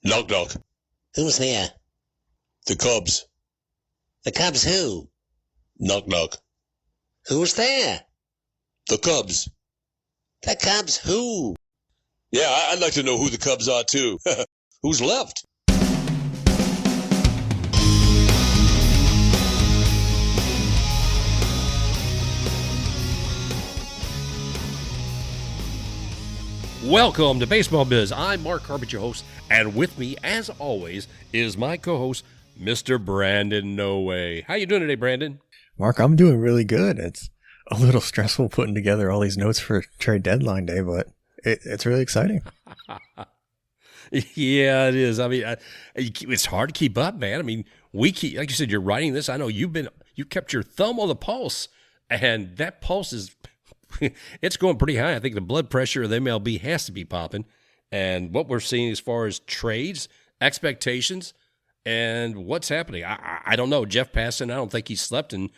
Knock knock. Who's there? The Cubs. The Cubs who? Knock knock. Who's there? The Cubs. The Cubs who? Yeah, I'd like to know who the Cubs are too. Who's left? Welcome to Baseball Biz. I'm Mark Harbert, your host, and with me, as always, is my co-host, Mr. Brandon No Way. How you doing today, Brandon? Mark, I'm doing really good. It's a little stressful putting together all these notes for trade deadline day, but it's really exciting. Yeah, it is. I mean, it's hard to keep up, man. I mean, like you said, you're writing this. I know you kept your thumb on the pulse, and that pulse is it's going pretty high. I think the blood pressure of the MLB has to be popping. And what we're seeing as far as trades, expectations, and what's happening, I don't know. Jeff Passan, I don't think he's slept in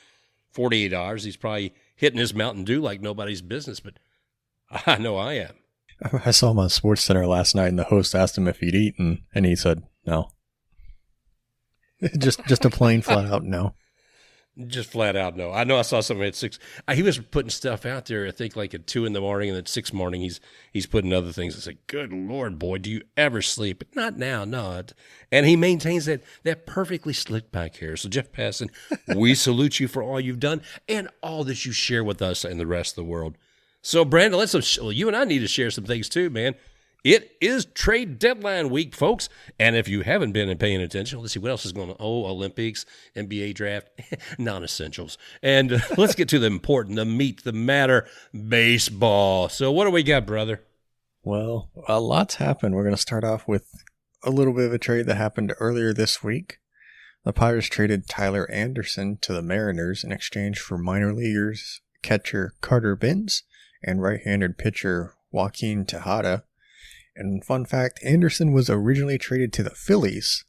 48 hours. He's probably hitting his Mountain Dew like nobody's business, but I know I am. I saw him on SportsCenter last night, and the host asked him if he'd eaten, and he said no. just a plain flat out no. Just flat out no. I know I saw something at 6. He was putting stuff out there, I think, like at 2 in the morning, and at 6 in the morning, he's putting other things. It's like, good Lord, boy, do you ever sleep? But not now, no. And he maintains that perfectly slick back hair. So, Jeff Passan, we salute you for all you've done and all that you share with us and the rest of the world. So, Brandon, you and I need to share some things too, man. It is trade deadline week, folks. And if you haven't been paying attention, let's see what else is going on. Oh, Olympics, NBA draft, non-essentials. And let's get to the important, the meat, the matter, baseball. So what do we got, brother? Well, a lot's happened. We're going to start off with a little bit of a trade that happened earlier this week. The Pirates traded Tyler Anderson to the Mariners in exchange for minor leaguers catcher Carter Bins and right-handed pitcher Joaquin Tejada. And fun fact, Anderson was originally traded to the Phillies,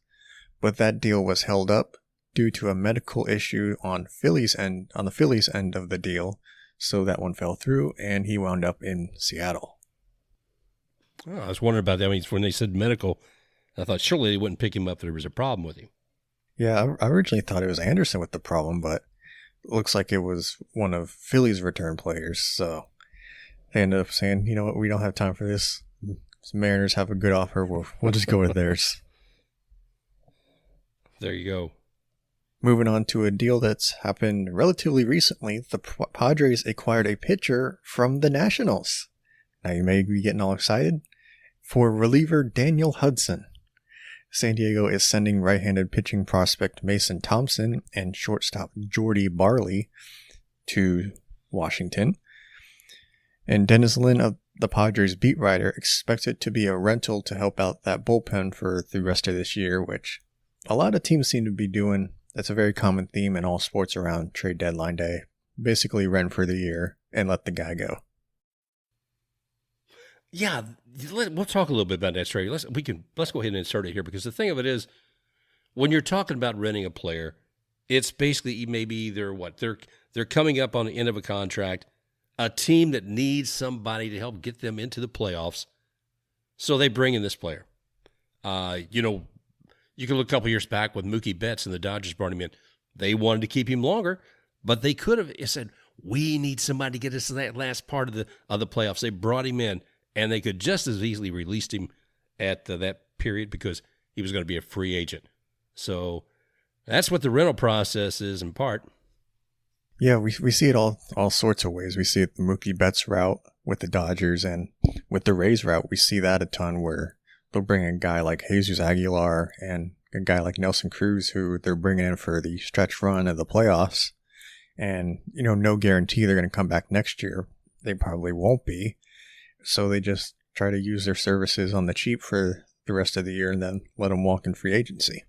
but that deal was held up due to a medical issue on the Phillies end of the deal, so that one fell through, and he wound up in Seattle. Oh, I was wondering about that. I mean, when they said medical, I thought surely they wouldn't pick him up if there was a problem with him. Yeah, I originally thought it was Anderson with the problem, but it looks like it was one of Phillies' return players, so they ended up saying, you know what, we don't have time for this. The Mariners have a good offer. We'll just go with theirs. There you go. Moving on to a deal that's happened relatively recently. The Padres acquired a pitcher from the Nationals. Now you may be getting all excited. For reliever Daniel Hudson, San Diego is sending right-handed pitching prospect Mason Thompson and shortstop Jordy Barley to Washington. And Dennis Lin of the Padres beat writer expects it to be a rental to help out that bullpen for the rest of this year, which a lot of teams seem to be doing. That's a very common theme in all sports around trade deadline day. Basically rent for the year and let the guy go. Yeah, we'll talk a little bit about that trade. Let's go ahead and insert it here, because the thing of it is, when you're talking about renting a player, it's basically maybe they're coming up on the end of a contract. A team that needs somebody to help get them into the playoffs, so they bring in this player. You can look a couple years back with Mookie Betts and the Dodgers brought him in. They wanted to keep him longer, but they could have said, we need somebody to get us to that last part of the playoffs. They brought him in, and they could just as easily released him at that period because he was going to be a free agent. So that's what the rental process is in part. Yeah, we see it all sorts of ways. We see it the Mookie Betts route with the Dodgers, and with the Rays route, we see that a ton where they'll bring a guy like Jesus Aguilar and a guy like Nelson Cruz who they're bringing in for the stretch run of the playoffs. And, no guarantee they're going to come back next year. They probably won't be. So they just try to use their services on the cheap for the rest of the year and then let them walk in free agency.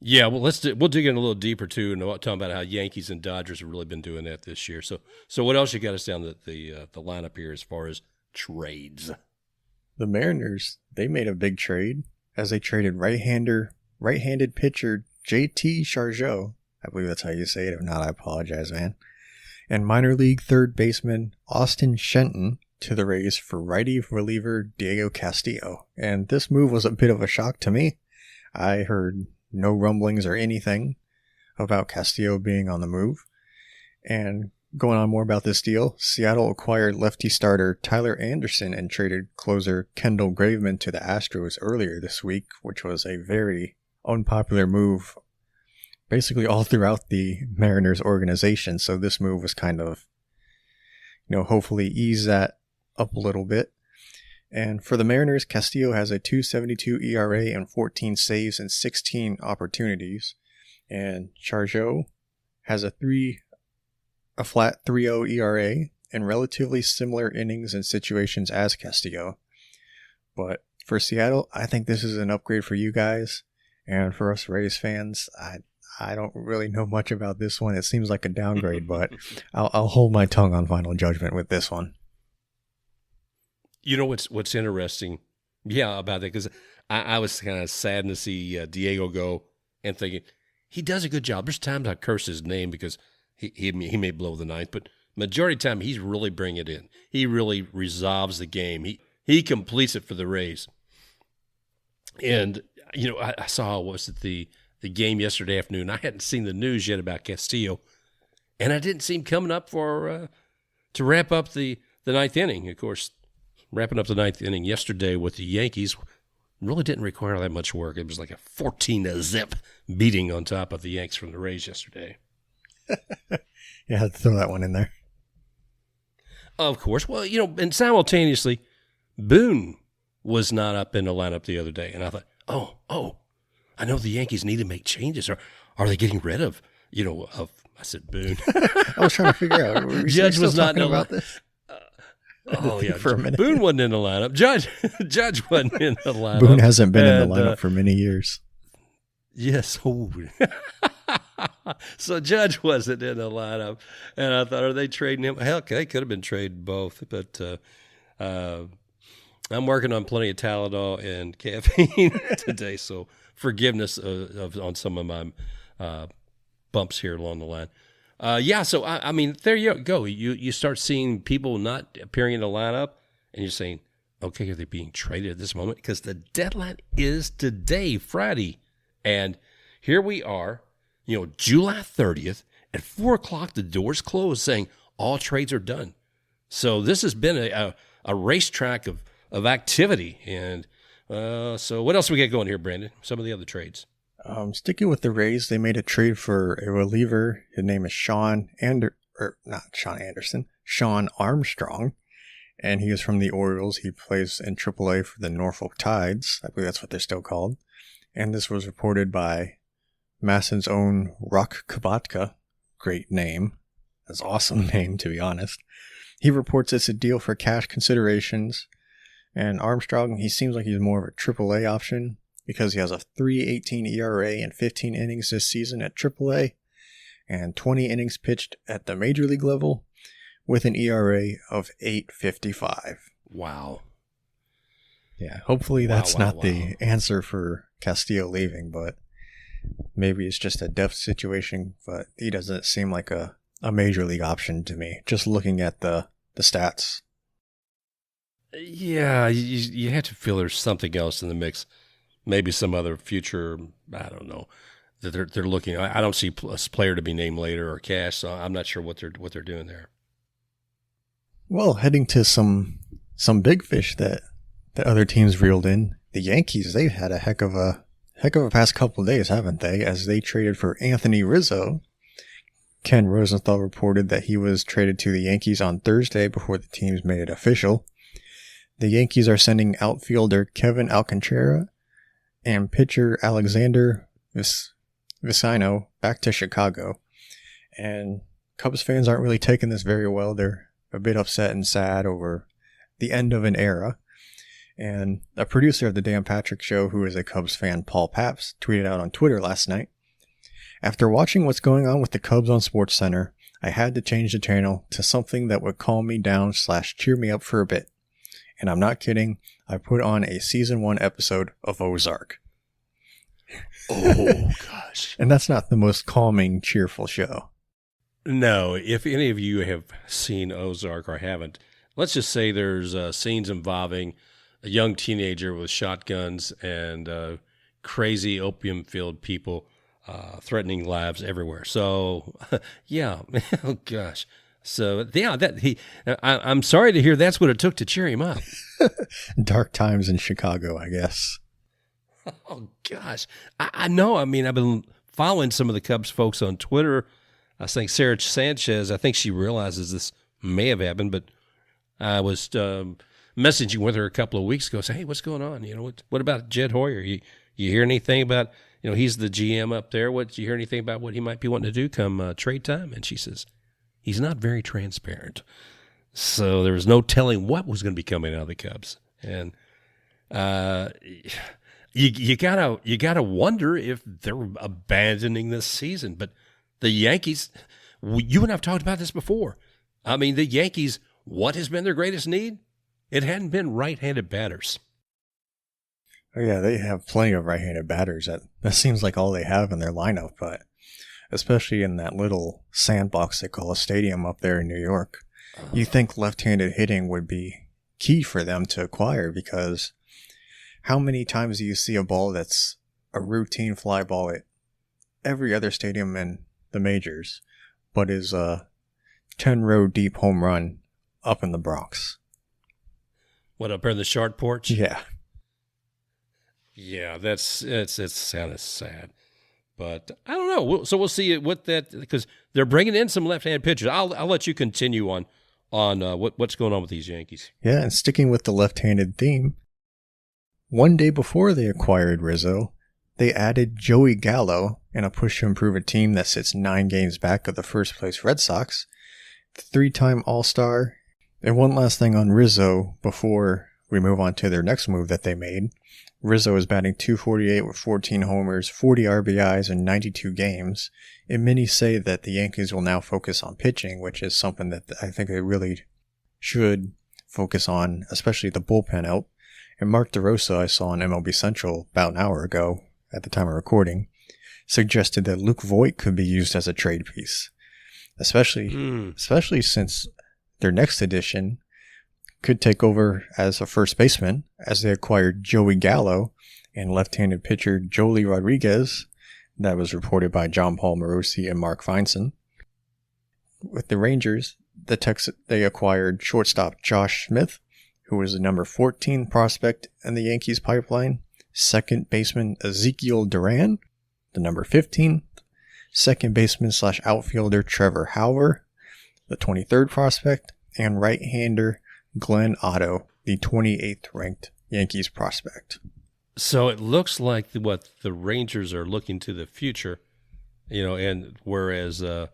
Yeah, well, we'll dig in a little deeper too, and talk about how Yankees and Dodgers have really been doing that this year. So what else you got us down the lineup here as far as trades? The Mariners, they made a big trade as they traded right-handed pitcher JT Chargeau. I believe that's how you say it. If not, I apologize, man. And minor league third baseman Austin Shenton to the Rays for righty reliever Diego Castillo. And this move was a bit of a shock to me. I heard no rumblings or anything about Castillo being on the move. And going on more about this deal, Seattle acquired lefty starter Tyler Anderson and traded closer Kendall Graveman to the Astros earlier this week, which was a very unpopular move basically all throughout the Mariners organization. So this move was kind of, hopefully ease that up a little bit. And for the Mariners, Castillo has a 2.72 ERA and 14 saves and 16 opportunities. And Chargeau has a flat 3.0 ERA and relatively similar innings and situations as Castillo. But for Seattle, I think this is an upgrade for you guys. And for us Rays fans, I don't really know much about this one. It seems like a downgrade, but I'll hold my tongue on final judgment with this one. You know what's interesting, about that, because I was kind of saddened to see Diego go and thinking he does a good job. There's times I curse his name because he may blow the ninth, but majority of the time he's really bringing it in. He really resolves the game. He completes it for the Rays. And I saw the game yesterday afternoon. I hadn't seen the news yet about Castillo, and I didn't see him coming up to wrap up the ninth inning. Of course, wrapping up the ninth inning yesterday with the Yankees really didn't require that much work. It was like a 14-0 beating on top of the Yanks from the Rays yesterday. Yeah, I had to throw that one in there. Of course. Well, and simultaneously, Boone was not up in the lineup the other day, and I thought, oh, I know the Yankees need to make changes. Are they getting rid of, I said Boone. I was trying to figure out. Judge was not in about this. For a minute. Boone wasn't in the lineup. Judge wasn't in the lineup. Boone hasn't been in the lineup for many years. Yes. Oh. So Judge wasn't in the lineup, and I thought, are they trading him? Hell, they could have been trading both, but I'm working on plenty of Tylenol and caffeine today, so forgiveness on some of my bumps here along the line. So I mean, there you go. You start seeing people not appearing in the lineup, and you're saying, okay, are they being traded at this moment? Because the deadline is today, Friday, and here we are, July 30th at 4:00. The doors closed, saying all trades are done. So this has been a racetrack of activity, and so what else we got going here, Brandon? Some of the other trades. Sticking with the Rays, they made a trade for a reliever. His name is Sean Armstrong, and he is from the Orioles. He plays in AAA for the Norfolk Tides. I believe that's what they're still called. And this was reported by Masson's own Rock Kabatka. Great name. That's an awesome name, to be honest. He reports it's a deal for cash considerations. And Armstrong, he seems like he's more of a AAA option because he has a 3.18 ERA and 15 innings this season at AAA and 20 innings pitched at the major league level with an ERA of 8.55. Wow. Yeah, hopefully that's not the answer for Castillo leaving, but maybe it's just a depth situation, but he doesn't seem like a major league option to me, just looking at the stats. Yeah, you have to feel there's something else in the mix. Maybe some other future, I don't know, that they're looking. I don't see a player to be named later or cash, so I'm not sure what they're doing there. Well, heading to some big fish that other teams reeled in. The Yankees, they've had a heck of a past couple of days, haven't they? As they traded for Anthony Rizzo. Ken Rosenthal reported that he was traded to the Yankees on Thursday before the teams made it official. The Yankees are sending outfielder Kevin Alcantara and pitcher Alexander Vicino back to Chicago. And Cubs fans aren't really taking this very well. They're a bit upset and sad over the end of an era. And a producer of the Dan Patrick Show, who is a Cubs fan, Paul Papps, tweeted out on Twitter last night, "After watching what's going on with the Cubs on SportsCenter, I had to change the channel to something that would calm me down / cheer me up for a bit. And I'm not kidding, I put on a season 1 episode of Ozark." Oh, gosh. And that's not the most calming, cheerful show. No, if any of you have seen Ozark or haven't, let's just say there's scenes involving a young teenager with shotguns and crazy opium-filled people threatening lives everywhere. So, yeah, oh gosh. So, yeah, I'm sorry to hear that's what it took to cheer him up. Dark times in Chicago, I guess. Oh, gosh. I know. I mean, I've been following some of the Cubs folks on Twitter. I think Sarah Sanchez, I think she realizes this may have happened, but I was messaging with her a couple of weeks ago, saying, hey, what's going on? What about Jed Hoyer? You hear anything about, he's the GM up there. What, you hear anything about what he might be wanting to do come trade time? And she says, he's not very transparent. So there was no telling what was going to be coming out of the Cubs. And you gotta wonder if they're abandoning this season. But the Yankees, you and I've talked about this before. I mean, the Yankees, what has been their greatest need? It hadn't been right-handed batters. Oh, yeah, they have plenty of right-handed batters. That seems like all they have in their lineup, but especially in that little sandbox they call a stadium up there in New York, you think left-handed hitting would be key for them to acquire, because how many times do you see a ball that's a routine fly ball at every other stadium in the majors, but is a 10-row deep home run up in the Bronx? What, up there in the short porch? Yeah. Yeah, it's kind of sad. But I don't know. So we'll see what that, because they're bringing in some left-handed pitchers. I'll let you continue on what's going on with these Yankees. Yeah, and sticking with the left-handed theme, one day before they acquired Rizzo, they added Joey Gallo in a push to improve a team that sits 9 games back of the first-place Red Sox, the 3-time All-Star. And one last thing on Rizzo before we move on to their next move that they made. Rizzo is batting .248 with 14 homers, 40 RBIs in 92 games. And many say that the Yankees will now focus on pitching, which is something that I think they really should focus on, especially the bullpen help. And Mark DeRosa, I saw on MLB Central about an hour ago, at the time of recording, suggested that Luke Voit could be used as a trade piece, especially since their next addition could take over as a first baseman, as they acquired Joey Gallo and left-handed pitcher Joely Rodriguez. That was reported by John Paul Morosi and Mark Feinstein. With the Rangers, they acquired shortstop Josh Smith, who was the number 14 prospect in the Yankees pipeline, second baseman Ezekiel Duran, the number 15, second baseman / outfielder Trevor Hauer, the 23rd prospect, and right-hander Glenn Otto, the 28th ranked Yankees prospect. So it looks like what the Rangers are looking to the future, and whereas the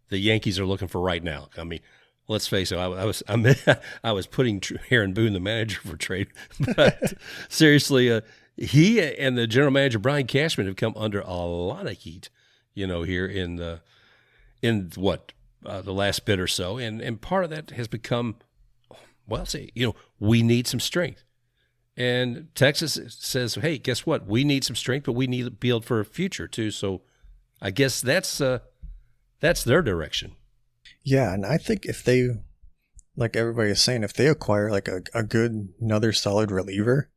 Yankees are looking for right now. I mean, let's face it. I was putting Aaron Boone, the manager, for trade, but seriously, he and the general manager Brian Cashman have come under a lot of heat, here in the last bit or so, and part of that has become, we need some strength. And Texas says, hey, guess what? We need some strength, but we need to build for a future too. So I guess that's their direction. Yeah, and I think if they, like everybody is saying, if they acquire like a good, another solid reliever,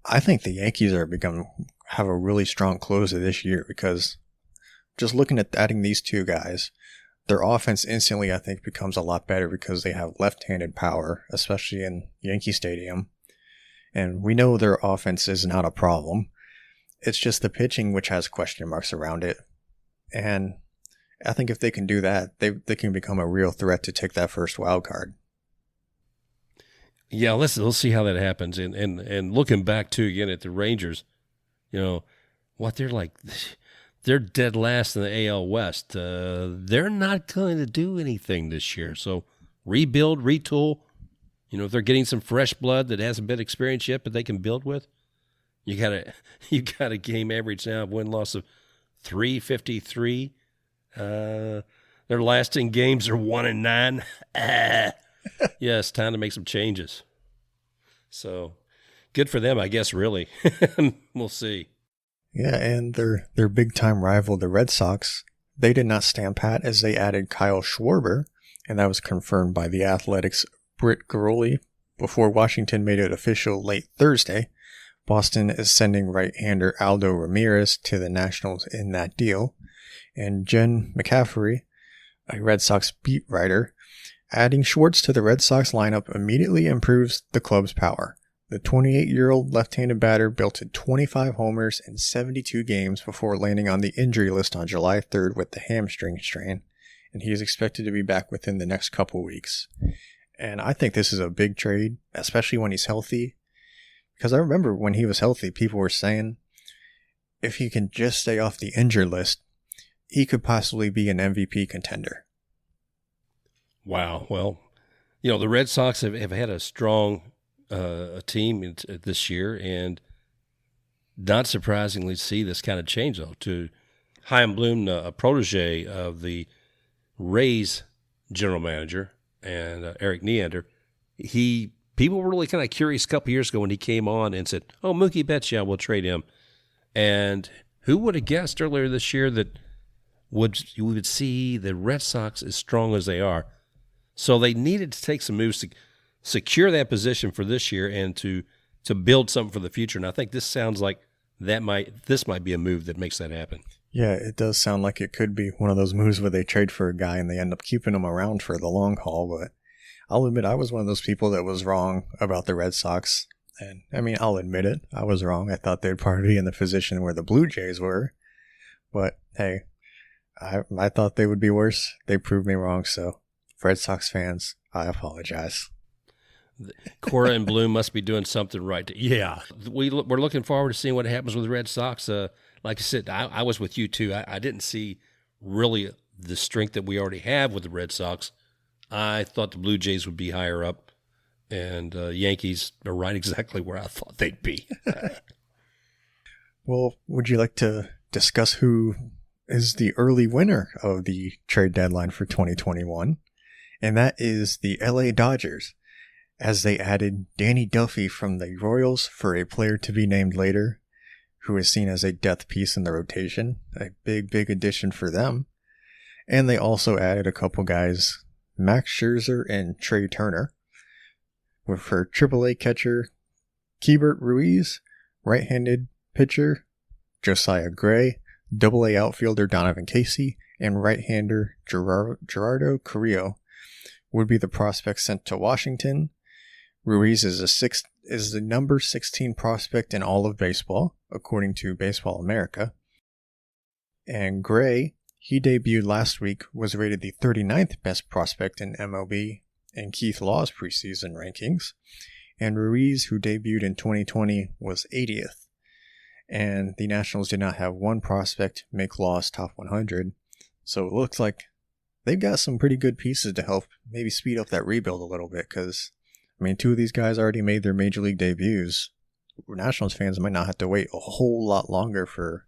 I think the Yankees have a really strong close of this year, because just looking at adding these two guys, their offense instantly, I think, becomes a lot better because they have left-handed power, especially in Yankee Stadium. And we know their offense is not a problem. It's just the pitching which has question marks around it. And I think if they can do that, they can become a real threat to take that first wild card. Yeah, let's see how that happens. And looking back to again at the Rangers, they're dead last in the AL West. They're not going to do anything this year. So rebuild, retool. If they're getting some fresh blood that hasn't been experienced yet, but they can build with, you got a game average now of win-loss of .353. Their last 10 games are 1-9. Yeah, it's time to make some changes. So good for them, I guess, really. We'll see. Yeah, and their big-time rival, the Red Sox, they did not stand pat as they added Kyle Schwarber, and that was confirmed by The Athletic's Britt Garoli before Washington made it official late Thursday. Boston is sending right-hander Aldo Ramirez to the Nationals in that deal. And Jen McCaffrey, a Red Sox beat writer, adding Schwartz to the Red Sox lineup immediately improves the club's power. The 28-year-old left-handed batter built to 25 homers in 72 games before landing on the injury list on July 3rd with the hamstring strain, and he is expected to be back within the next couple weeks. And I think this is a big trade, especially when he's healthy, because I remember when he was healthy, people were saying if he can just stay off the injured list, he could possibly be an MVP contender. Wow. Well, the Red Sox have had a strong team this year, and not surprisingly see this kind of change, though, to Chaim Bloom, a protege of the Rays general manager, and Eric Neander. People were really kind of curious a couple years ago when he came on and said, "Oh, Mookie Betts, yeah, we'll trade him." And who would have guessed earlier this year that you would see the Red Sox as strong as they are? So they needed to take some moves to secure that position for this year and to build something for the future. And I think this sounds like this might be a move that makes that happen. Yeah, it does sound like it could be one of those moves where they trade for a guy and they end up keeping him around for the long haul. But I'll admit I was one of those people that was wrong about the Red Sox. And I mean, I'll admit it. I was wrong. I thought they'd probably be in the position where the Blue Jays were. But hey, I thought they would be worse. They proved me wrong. So Red Sox fans, I apologize. Cora and Bloom must be doing something right. Yeah. We're looking forward to seeing what happens with the Red Sox. Like I said, I was with you too. I didn't see really the strength that we already have with the Red Sox. I thought the Blue Jays would be higher up, and Yankees are right exactly where I thought they'd be. Well, would you like to discuss who is the early winner of the trade deadline for 2021? And that is the LA Dodgers, as they added Danny Duffy from the Royals for a player to be named later, who is seen as a depth piece in the rotation. A big addition for them. And they also added a couple guys, Max Scherzer and Trea Turner, for AAA catcher Keibert Ruiz, right-handed pitcher Josiah Gray, AA outfielder Donovan Casey, and right-hander Gerardo Carrillo would be the prospects sent to Washington. Ruiz is the number 16 prospect in all of baseball, according to Baseball America. And Gray, he debuted last week, was rated the 39th best prospect in MLB in Keith Law's preseason rankings. And Ruiz, who debuted in 2020, was 80th. And the Nationals did not have one prospect make Law's top 100. So it looks like they've got some pretty good pieces to help maybe speed up that rebuild a little bit, because I mean, two of these guys already made their major league debuts. Nationals fans might not have to wait a whole lot longer for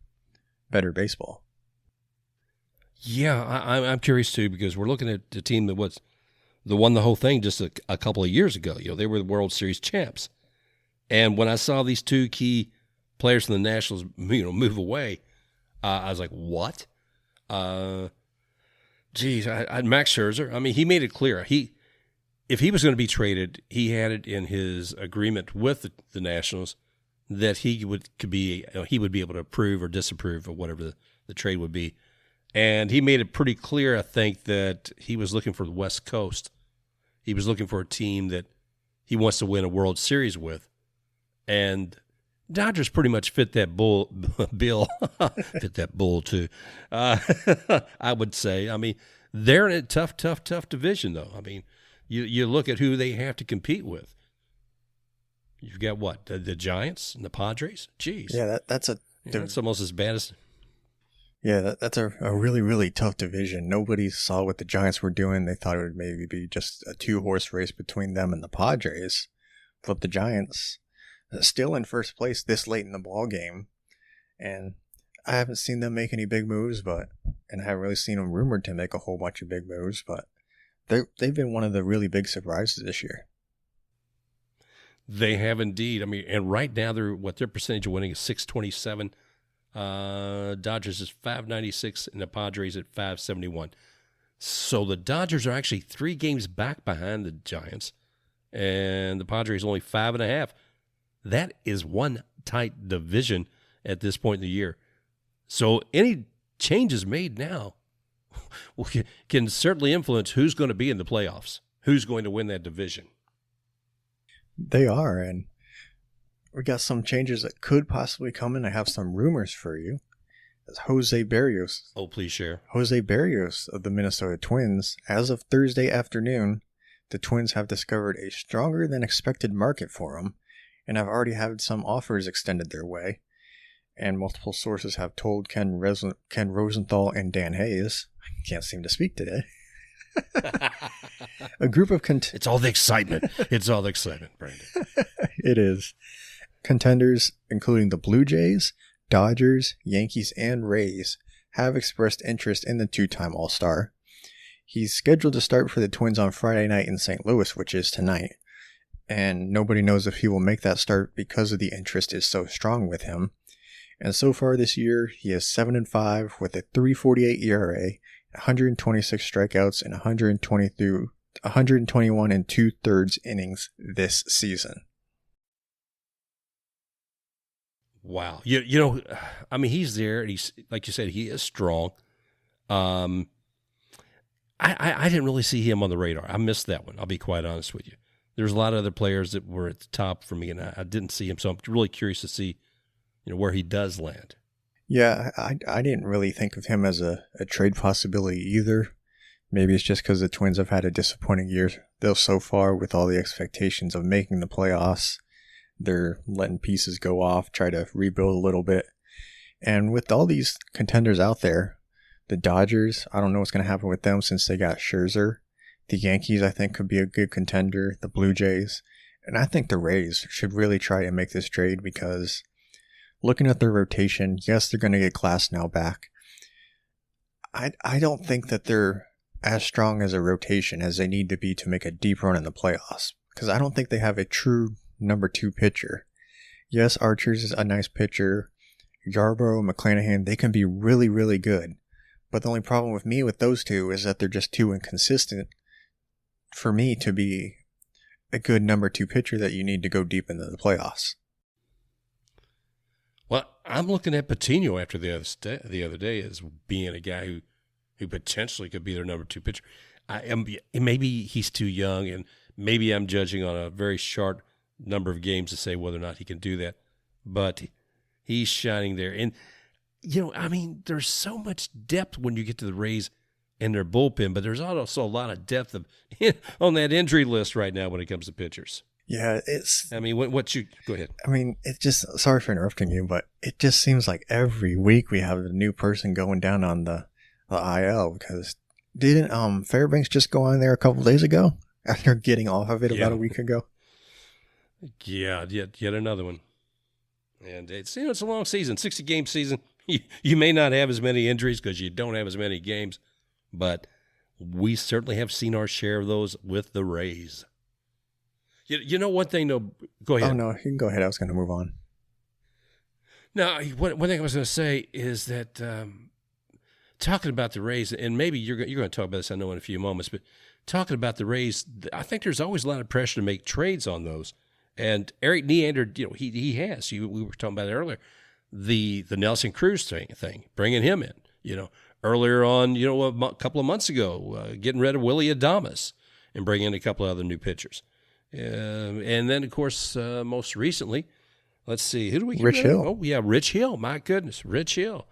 better baseball. Yeah, I'm curious too, because we're looking at the team that won the whole thing just a couple of years ago. They were the World Series champs, and when I saw these two key players from the Nationals, move away, I was like, what? Max Scherzer. I mean, he made it clear if he was going to be traded, he had it in his agreement with the Nationals that he would be able to approve or disapprove of whatever the trade would be. And he made it pretty clear, I think, that he was looking for the West Coast. He was looking for a team that he wants to win a World Series with. And Dodgers pretty much fit that bill. Fit that bull, too. I would say. I mean, they're in a tough division, though. I mean, you look at who they have to compete with. You've got what? The Giants and the Padres? Jeez. Yeah, that's almost as bad as... Yeah, that's a really, really tough division. Nobody saw what the Giants were doing. They thought it would maybe be just a two-horse race between them and the Padres. But the Giants still in first place this late in the ball game. And I haven't seen them make any big moves, and I haven't really seen them rumored to make a whole bunch of big moves, but they've been one of the really big surprises this year. They have indeed. I mean, and right now their percentage of winning is .627. Dodgers is .596 and the Padres at .571. So the Dodgers are actually 3 games back behind the Giants. and the Padres only 5.5. That is one tight division at this point in the year. So any changes made now can certainly influence who's going to be in the playoffs, who's going to win that division. They are, and we got some changes that could possibly come in. I have some rumors for you. It's Jose Berrios. Oh, please share. Jose Berrios of the Minnesota Twins. As of Thursday afternoon, the Twins have discovered a stronger than expected market for him, and have already had some offers extended their way. And multiple sources have told Ken Rosenthal and Dan Hayes, I can't seem to speak today, a group of It's all the excitement. It's all the excitement, Brandon. It is. Contenders, including the Blue Jays, Dodgers, Yankees, and Rays, have expressed interest in the two-time All-Star. He's scheduled to start for the Twins on Friday night in St. Louis, which is tonight. And nobody knows if he will make that start because of the interest is so strong with him. And so far this year, he is 7-5 with a 3.48 ERA, 126 strikeouts, and 121 and 2/3 innings this season. Wow. You know, I mean, he's there, and he's, like you said, he is strong. I didn't really see him on the radar. I missed that one. I'll be quite honest with you. There's a lot of other players that were at the top for me, and I didn't see him, so I'm really curious to see, where he does land. Yeah, I didn't really think of him as a trade possibility either. Maybe it's just because the Twins have had a disappointing year though so far with all the expectations of making the playoffs. They're letting pieces go off, try to rebuild a little bit. And with all these contenders out there, the Dodgers, I don't know what's going to happen with them since they got Scherzer. The Yankees, I think, could be a good contender. The Blue Jays. And I think the Rays should really try and make this trade because looking at their rotation, yes, they're going to get Glasnow back. I don't think that they're as strong as a rotation as they need to be to make a deep run in the playoffs. Because I don't think they have a true number 2 pitcher. Yes, Archer's is a nice pitcher. Yarbrough, McClanahan, they can be really, really good. But the only problem with me with those two is that they're just too inconsistent for me to be a good number 2 pitcher that you need to go deep into the playoffs. Well, I'm looking at Patino after the other day as being a guy who potentially could be their number 2 pitcher. Maybe he's too young, and maybe I'm judging on a very short number of games to say whether or not he can do that. But he's shining there. And, there's so much depth when you get to the Rays and their bullpen, but there's also a lot of depth on that injury list right now when it comes to pitchers. Yeah, go ahead. It just, sorry for interrupting you, but it just seems like every week we have a new person going down on the IL because didn't Fairbanks just go on there a couple days ago after getting off of it about a week ago? Yeah, yet another one. And it's a long season, 60-game season. You may not have as many injuries because you don't have as many games, but we certainly have seen our share of those with the Rays. You know one thing, though? Go ahead. Oh, no, you can go ahead. I was going to move on. No, one thing I was going to say is that talking about the Rays, and maybe you're going to talk about this, I know, in a few moments, but talking about the Rays, I think there's always a lot of pressure to make trades on those. And Eric Neander, he has. We were talking about it earlier. The Nelson Cruz thing, bringing him in. Earlier on, a couple of months ago, getting rid of Willie Adames and bringing in a couple of other new pitchers. And then, of course, most recently, let's see, who do we get Rich Hill. Oh, yeah, Rich Hill. My goodness, Rich Hill.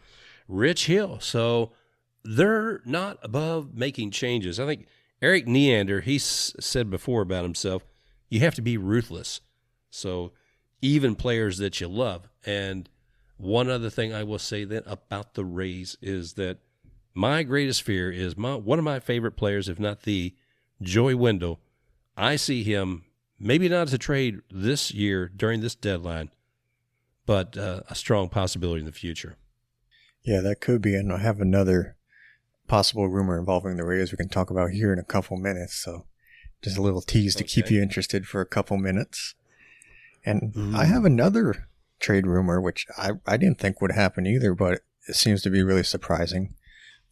So they're not above making changes. I think Eric Neander, he's said before about himself, you have to be ruthless. So even players that you love. And one other thing I will say then about the Rays is that my greatest fear is one of my favorite players, if not the, Joey Wendell. I see him maybe not as a trade this year during this deadline, but a strong possibility in the future. Yeah, that could be. And I have another possible rumor involving the Rays we can talk about here in a couple minutes. So just a little tease to keep you interested for a couple minutes. And I have another trade rumor, which I didn't think would happen either, but it seems to be really surprising.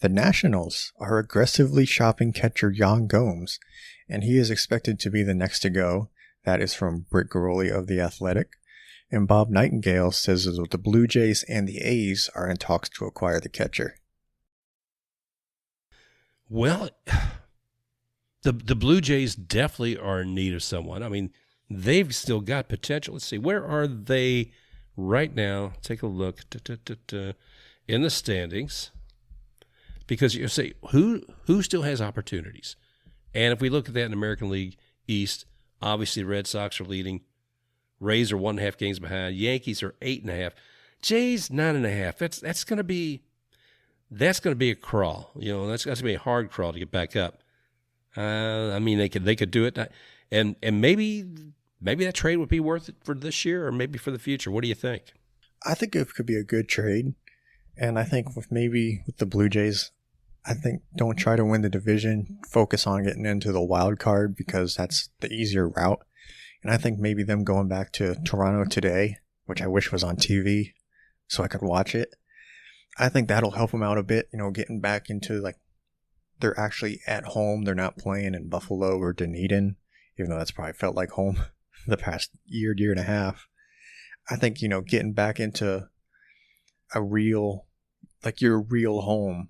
The Nationals are aggressively shopping catcher Yan Gomes, and he is expected to be the next to go. That is from Britt Garoli of The Athletic. And Bob Nightingale says that the Blue Jays and the A's are in talks to acquire the catcher. Well, the Blue Jays definitely are in need of someone. I mean, they've still got potential. Let's see, where are they right now? Take a look in the standings. Because you say, who still has opportunities? And if we look at that in the American League East, obviously the Red Sox are leading. Rays are 1.5 games behind. Yankees are 8.5. Jays 9.5. That's going to be a crawl. You know, that's going to be a hard crawl to get back up. I mean, they could do it, and maybe that trade would be worth it for this year or maybe for the future. What do you think? I think it could be a good trade, and I think with the Blue Jays, I think don't try to win the division. Focus on getting into the wild card because that's the easier route. And I think maybe them going back to Toronto today, which I wish was on TV so I could watch it, I think that'll help them out a bit, you know, getting back into like they're actually at home. They're not playing in Buffalo or Dunedin, even though that's probably felt like home the past year and a half. I think, you know, getting back into your real home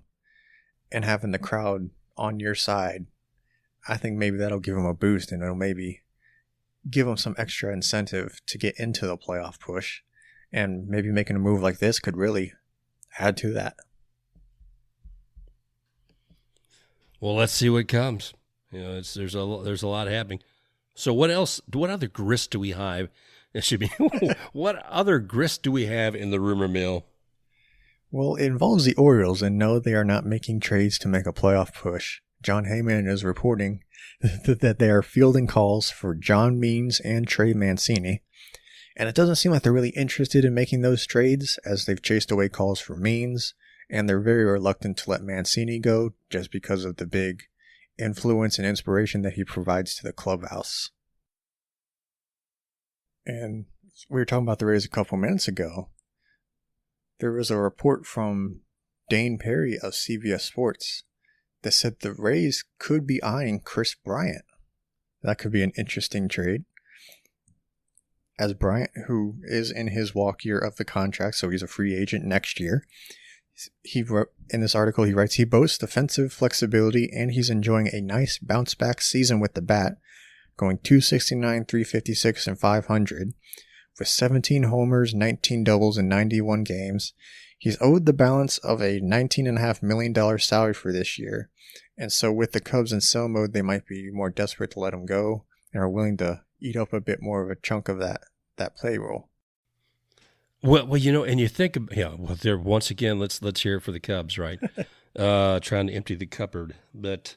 and having the crowd on your side, I think maybe that'll give them a boost and it'll maybe give them some extra incentive to get into the playoff push, and maybe making a move like this could really add to that. Well, let's see what comes. You know, there's a lot happening. So what else? What other grist do we have? It should be. What other grist do we have in the rumor mill? Well, it involves the Orioles, and no, they are not making trades to make a playoff push. John Heyman is reporting that they are fielding calls for John Means and Trey Mancini. And it doesn't seem like they're really interested in making those trades, as they've chased away calls for Means, and they're very reluctant to let Mancini go just because of the big influence and inspiration that he provides to the clubhouse. And we were talking about the Rays a couple minutes ago. There was a report from Dane Perry of CBS Sports that said the Rays could be eyeing Kris Bryant. That could be an interesting trade. As Bryant, who is in his walk year of the contract, so he's a free agent next year, he wrote in this article, he writes, he boasts defensive flexibility and he's enjoying a nice bounce back season with the bat, going 269, 356, and 500 with 17 homers, 19 doubles, and 91 games. He's owed the balance of a $19.5 million salary for this year, and so with the Cubs in sell mode, they might be more desperate to let him go and are willing to eat up a bit more of a chunk of that payroll. Well, you know, and you think, there once again, let's hear it for the Cubs, right? Trying to empty the cupboard, but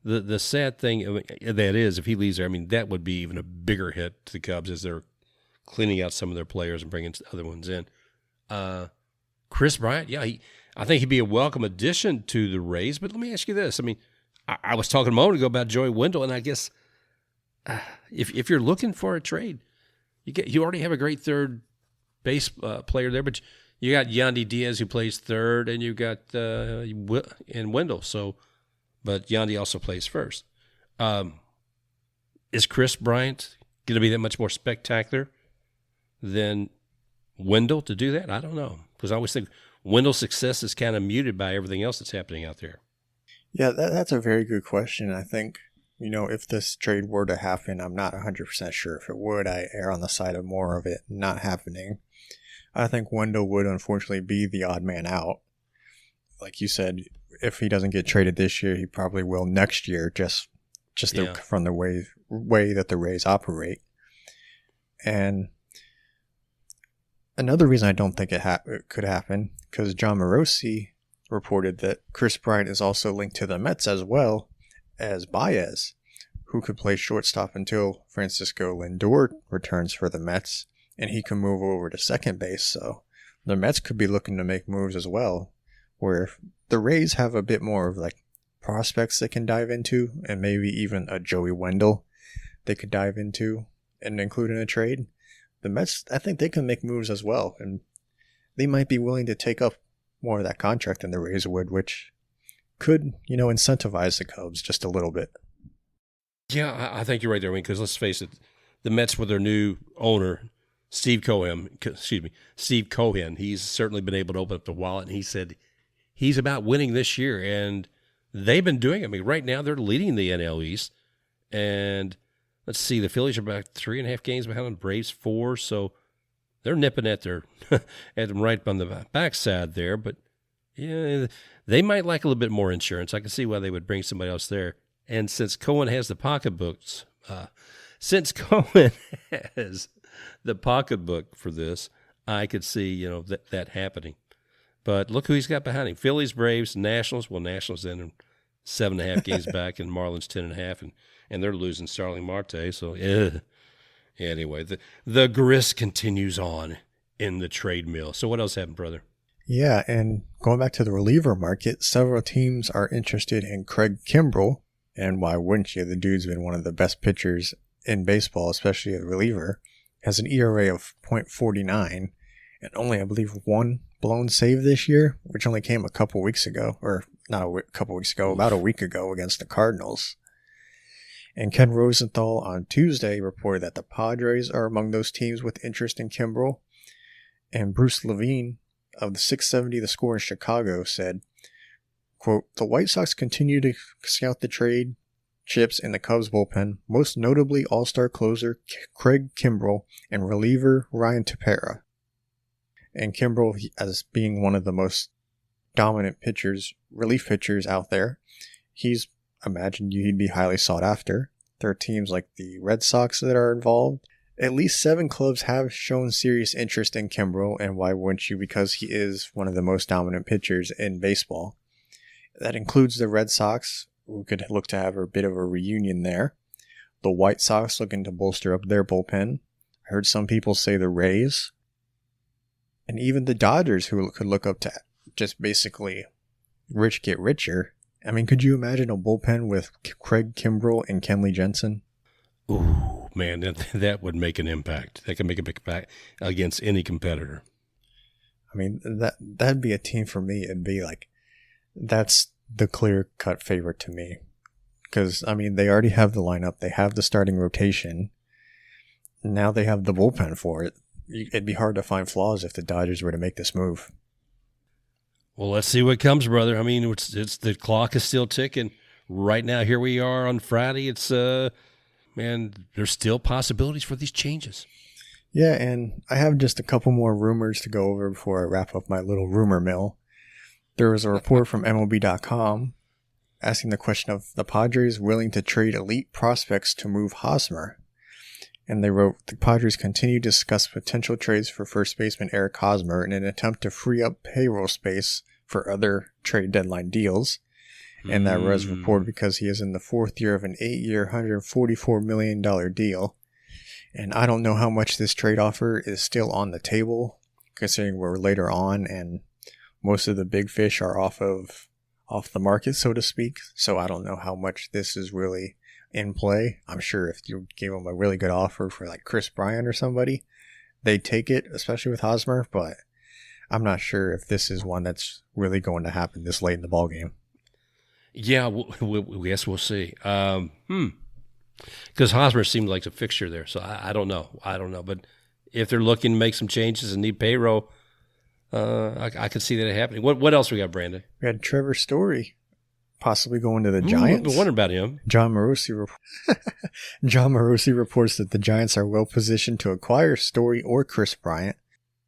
the sad thing that is, if he leaves there, I mean, that would be even a bigger hit to the Cubs as they're cleaning out some of their players and bringing other ones in. Kris Bryant, I think he'd be a welcome addition to the Rays. But let me ask you this: I mean, I was talking a moment ago about Joey Wendell, and I guess if you're looking for a trade, you already have a great third base player there, but you got Yandy Diaz who plays third, and you got and Wendell. So, but Yandy also plays first. Is Kris Bryant going to be that much more spectacular than Wendell to do that? I don't know, because I always think Wendell's success is kind of muted by everything else that's happening out there. Yeah, that's a very good question. I think, you know, if this trade were to happen, I'm not 100% sure if it would. I err on the side of more of it not happening. I think Wendell would unfortunately be the odd man out. Like you said, if he doesn't get traded this year, he probably will next year, just from the way that the Rays operate. And another reason I don't think it could happen, because John Morosi reported that Kris Bryant is also linked to the Mets as well as Baez, who could play shortstop until Francisco Lindor returns for the Mets, and he can move over to second base. So the Mets could be looking to make moves as well, where the Rays have a bit more of like prospects they can dive into, and maybe even a Joey Wendell they could dive into and include in a trade. The Mets, I think they can make moves as well, and they might be willing to take up more of that contract than the Rays would, which could, you know, incentivize the Cubs just a little bit. Yeah, I think you're right there. I mean, because let's face it, the Mets with their new owner, Steve Cohen. He's certainly been able to open up the wallet, and he said he's about winning this year, and they've been doing it. I mean, right now they're leading the NL East, and let's see, the Phillies are about 3.5 games behind the Braves 4, so they're nipping at their at them right on the backside there. But yeah, they might like a little bit more insurance. I can see why they would bring somebody else there. And since Cohen has the pocketbook for this, I could see that happening. But look who he's got behind him: Phillies, Braves, Nationals. Well, Nationals then 7.5 games back, and Marlins 10.5, and they're losing Starling Marte. So anyway, the grist continues on in the trade mill. So what else happened, brother? Yeah, and going back to the reliever market, several teams are interested in Craig Kimbrell, and why wouldn't you? The dude's been one of the best pitchers in baseball, especially a reliever. Has an ERA of .49 and only, I believe, one blown save this year, which only came a couple weeks ago, or not a couple weeks ago, about a week ago against the Cardinals. And Ken Rosenthal on Tuesday reported that the Padres are among those teams with interest in Kimbrell. And Bruce Levine of the 670 The Score in Chicago said, quote, "The White Sox continue to scout the trade chips in the Cubs bullpen, most notably all-star closer Craig Kimbrell and reliever Ryan Tepera." And Kimbrell, as being one of the most dominant relief pitchers out there, he's imagined he'd be highly sought after. There are teams like the Red Sox that are involved. At least 7 clubs have shown serious interest in Kimbrell, and why wouldn't you? Because he is one of the most dominant pitchers in baseball. That includes the Red Sox, who could look to have a bit of a reunion there. The White Sox looking to bolster up their bullpen. I heard some people say the Rays. And even the Dodgers, who could look up to just basically rich get richer. I mean, could you imagine a bullpen with Craig Kimbrell and Kenley Jensen? Ooh, man, that would make an impact. That could make a big impact against any competitor. I mean, that'd be a team for me. It'd be like, that's the clear-cut favorite to me. Because, I mean, they already have the lineup. They have the starting rotation. Now they have the bullpen for it. It'd be hard to find flaws if the Dodgers were to make this move. Well, let's see what comes, brother. I mean, it's the clock is still ticking. Right now, here we are on Friday. It's man, there's still possibilities for these changes. Yeah, and I have just a couple more rumors to go over before I wrap up my little rumor mill. There was a report from MLB.com asking the question of the Padres willing to trade elite prospects to move Hosmer. And they wrote, the Padres continue to discuss potential trades for first baseman Eric Hosmer in an attempt to free up payroll space for other trade deadline deals. And that was reported because he is in the 4th year of an 8-year, $144 million deal. And I don't know how much this trade offer is still on the table, considering we're later on and most of the big fish are off the market, so to speak. So I don't know how much this is really in play. I'm sure if you gave them a really good offer for like Kris Bryant or somebody, they'd take it, especially with Hosmer. But I'm not sure if this is one that's really going to happen this late in the ballgame. Yeah, yes, we'll see. Because Hosmer seemed like a fixture there, so I don't know. But if they're looking to make some changes and need payroll, I could see that happening. What else we got, Brandon? We had Trevor Story possibly going to the Giants. I wonder about him. John Morosi reports that the Giants are well positioned to acquire Story or Kris Bryant,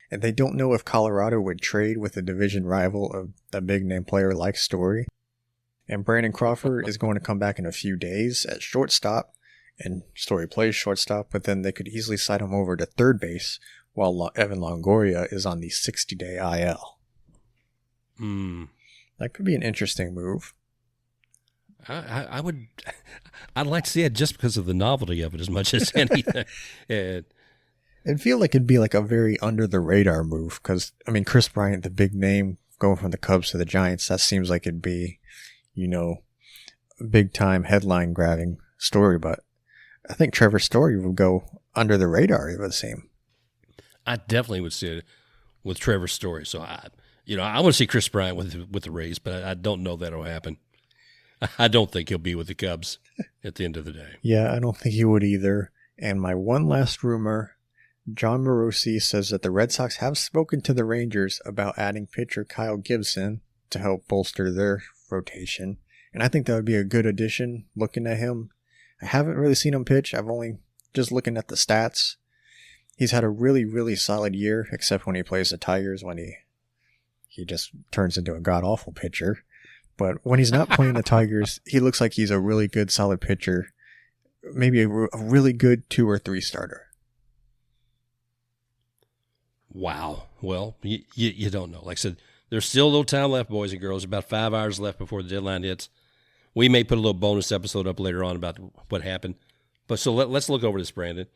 and they don't know if Colorado would trade with a division rival of a big-name player like Story. And Brandon Crawford is going to come back in a few days at shortstop, and Story plays shortstop, but then they could easily slide him over to third base while Evan Longoria is on the 60-day IL. That could be an interesting move. I'd like to see it just because of the novelty of it as much as anything. It'd feel like it'd be like a very under-the-radar move because, I mean, Kris Bryant, the big name, going from the Cubs to the Giants, that seems like it'd be, a big-time headline-grabbing story, but I think Trevor Story would go under the radar, it would seem. I definitely would see it with Trevor Story. So, I want to see Kris Bryant with the Rays, but I don't know that'll happen. I don't think he'll be with the Cubs at the end of the day. Yeah, I don't think he would either. And my one last rumor, John Morosi says that the Red Sox have spoken to the Rangers about adding pitcher Kyle Gibson to help bolster their rotation. And I think that would be a good addition looking at him. I haven't really seen him pitch. I've only just looking at the stats. He's had a really, really solid year, except when he plays the Tigers, when he just turns into a god-awful pitcher. But when he's not playing the Tigers, he looks like he's a really good, solid pitcher. Maybe a really good 2 or 3 starter. Wow. Well, you don't know. Like I said, there's still a little time left, boys and girls. About 5 hours left before the deadline hits. We may put a little bonus episode up later on about what happened. But so let's look over this, Brandon.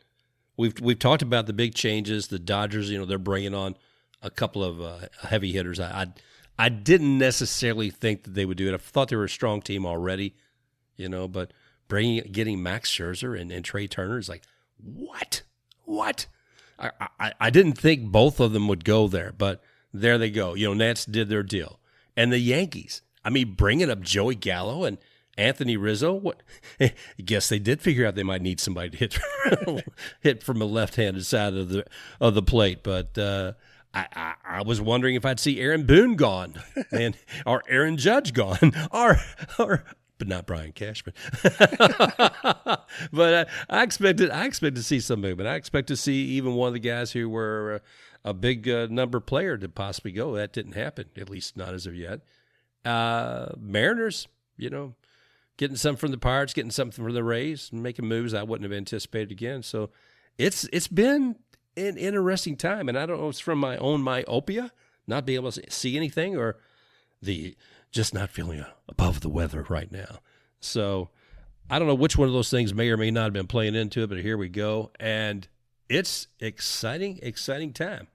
We've talked about the big changes. The Dodgers, they're bringing on a couple of heavy hitters. I didn't necessarily think that they would do it. I thought they were a strong team already, but getting Max Scherzer and Trea Turner is like, what? I didn't think both of them would go there, but there they go. Nats did their deal. And the Yankees, bringing up Joey Gallo and Anthony Rizzo, what? I guess they did figure out they might need somebody to hit from a left-handed side of the plate. But I was wondering if I'd see Aaron Boone gone, or Aaron Judge gone, or but not Brian Cashman. But I expect to see somebody. But I expect to see even one of the guys who were a big number player to possibly go. That didn't happen, at least not as of yet. Mariners, getting something from the Pirates, getting something from the Rays, making moves I wouldn't have anticipated again. So it's been an interesting time, and I don't know if it's from my own myopia, not being able to see anything, or the just not feeling above the weather right now. So I don't know which one of those things may or may not have been playing into it, but here we go, and it's exciting time.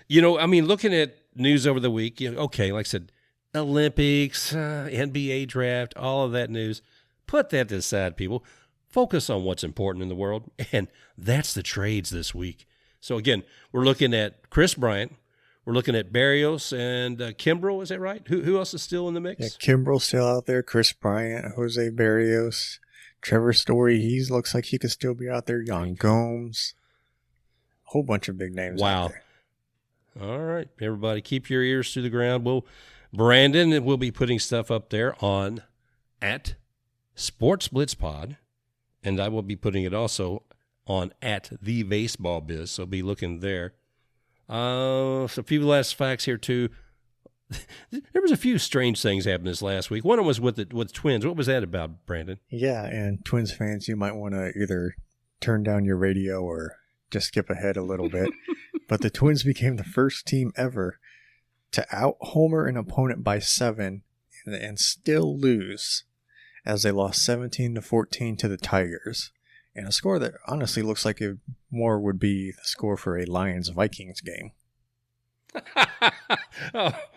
Looking at news over the week, okay, like I said, Olympics, NBA draft, all of that news. Put that to the side, people. Focus on what's important in the world, and that's the trades this week. So, again, we're looking at Kris Bryant. We're looking at Berrios and Kimbrel, is that right? Who else is still in the mix? Yeah, Kimbrel's still out there. Kris Bryant, Jose Berrios, Trevor Story. He looks like he could still be out there. Yan Gomes. A whole bunch of big names out there. All right, everybody, keep your ears to the ground. Brandon will be putting stuff up there at Sports Blitz Pod, and I will be putting it also on at The Baseball Biz, so be looking there. So a few last facts here, too. There was a few strange things happened this last week. One of them was with Twins. What was that about, Brandon? Yeah, and Twins fans, you might want to either turn down your radio or just skip ahead a little bit. But the Twins became the first team ever to out-homer an opponent by 7 and still lose, as they lost 17-14 to the Tigers. And a score that honestly looks like it more would be the score for a Lions-Vikings game.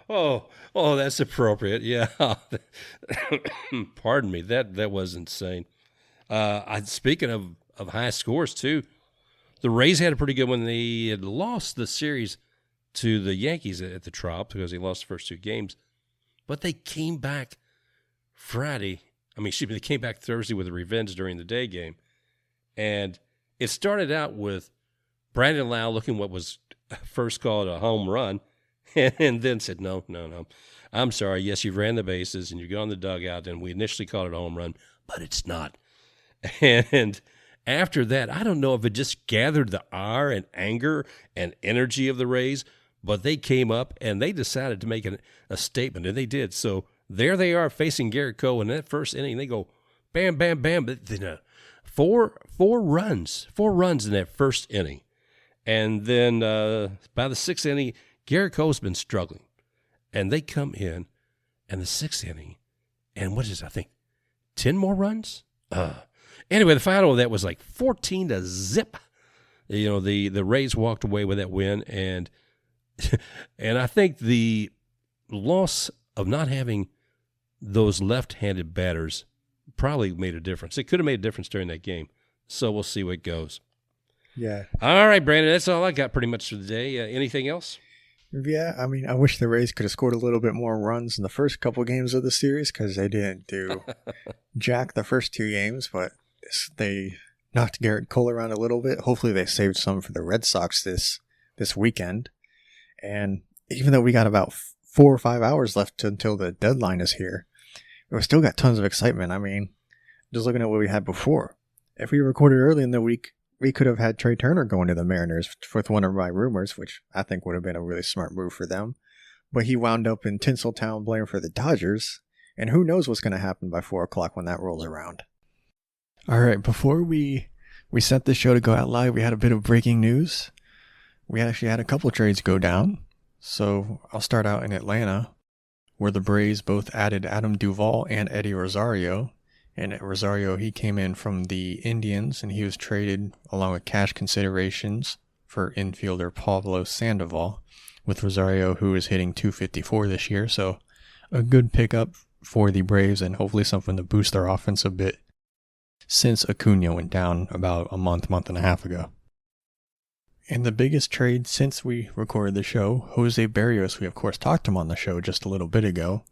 oh, that's appropriate. Yeah. Pardon me. That was insane. Speaking of high scores, too, the Rays had a pretty good one. They had lost the series to the Yankees at the Trop because they lost the first 2 games. But they came back they came back Thursday with a revenge during the day game. And it started out with Brandon Lau looking what was first called a home run and then said, no, I'm sorry. Yes, you ran the bases and you got on the dugout, and we initially called it a home run, but it's not. And after that, I don't know if it just gathered the ire and anger and energy of the Rays, but they came up and they decided to make a statement, and they did. So there they are facing Garrett Cole in that first inning. They go bam, bam, bam. But then four runs in that first inning. And then by the 6th inning, Garrett Cole's been struggling. And they come in the 6th inning, and what is it, I think 10 more runs? Anyway, the final of that was like 14-0. The Rays walked away with that win, and I think the loss of not having those left-handed batters probably made a difference. It could have made a difference during that game. So we'll see what it goes. Yeah. All right, Brandon, that's all I got pretty much for today. Anything else? Yeah, I wish the Rays could have scored a little bit more runs in the first couple games of the series, because they didn't do jack the first 2 games, but they knocked Garrett Cole around a little bit. Hopefully they saved some for the Red Sox this weekend. And even though we got about 4 or 5 hours left until the deadline is here, we've still got tons of excitement. I mean, just looking at what we had before. If we recorded early in the week, we could have had Trea Turner going to the Mariners with one of my rumors, which I think would have been a really smart move for them. But he wound up in Tinseltown playing for the Dodgers, and who knows what's going to happen by 4 o'clock when that rolls around. All right, before we set the show to go out live, we had a bit of breaking news. We actually had a couple trades go down. So I'll start out in Atlanta, where the Braves both added Adam Duvall and Eddie Rosario. And Rosario, he came in from the Indians, and he was traded along with cash considerations for infielder Pablo Sandoval, with Rosario, who is hitting .254 this year. So a good pickup for the Braves, and hopefully something to boost their offense a bit since Acuna went down about a month and a half ago. And the biggest trade since we recorded the show, Jose Berrios, we of course talked to him on the show just a little bit ago.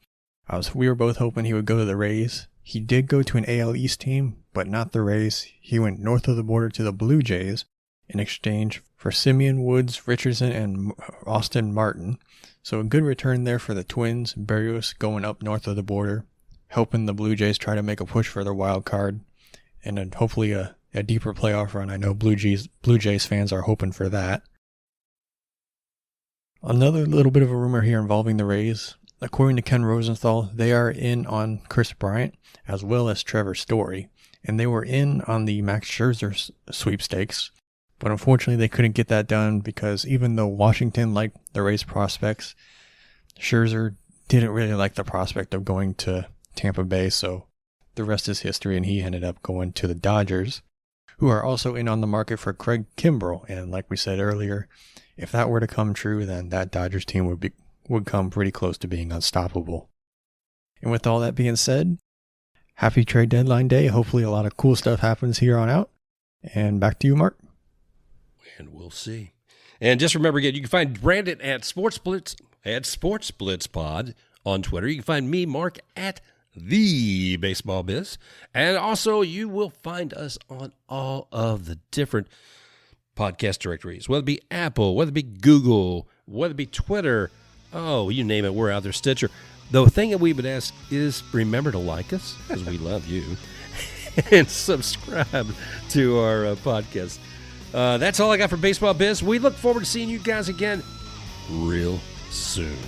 We were both hoping he would go to the Rays. He did go to an AL East team, but not the Rays. He went north of the border to the Blue Jays in exchange for Simeon Woods, Richardson, and Austin Martin. So a good return there for the Twins. Berrios going up north of the border, helping the Blue Jays try to make a push for their wild card, and then hopefully a deeper playoff run. I know Blue Jays fans are hoping for that. Another little bit of a rumor here involving the Rays. According to Ken Rosenthal, they are in on Kris Bryant as well as Trevor Story, and they were in on the Max Scherzer sweepstakes, but unfortunately they couldn't get that done because even though Washington liked the Rays prospects, Scherzer didn't really like the prospect of going to Tampa Bay, so the rest is history, and he ended up going to the Dodgers, who are also in on the market for Craig Kimbrell. And like we said earlier, if that were to come true, then that Dodgers team would come pretty close to being unstoppable. And with all that being said, happy trade deadline day. Hopefully a lot of cool stuff happens here on out. And back to you, Mark. And we'll see. And just remember again, you can find Brandon at Sports Blitz Pod on Twitter. You can find me, Mark, at The Baseball Biz. And also you will find us on all of the different podcast directories, whether it be Apple, whether it be Google, whether it be Twitter. Oh, you name it, we're out there. Stitcher. The thing that we would ask is remember to like us, because we love you, and subscribe to our podcast. That's all I got for Baseball Biz. We look forward to seeing you guys again real soon.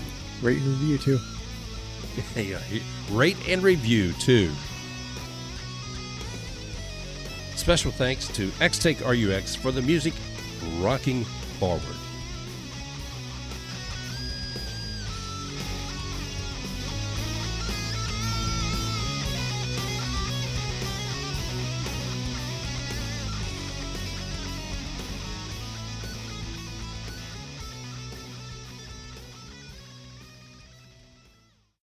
Rate and review, too. Yeah, rate and review, too. Special thanks to XTaKeRuX for the music Rocking Forward.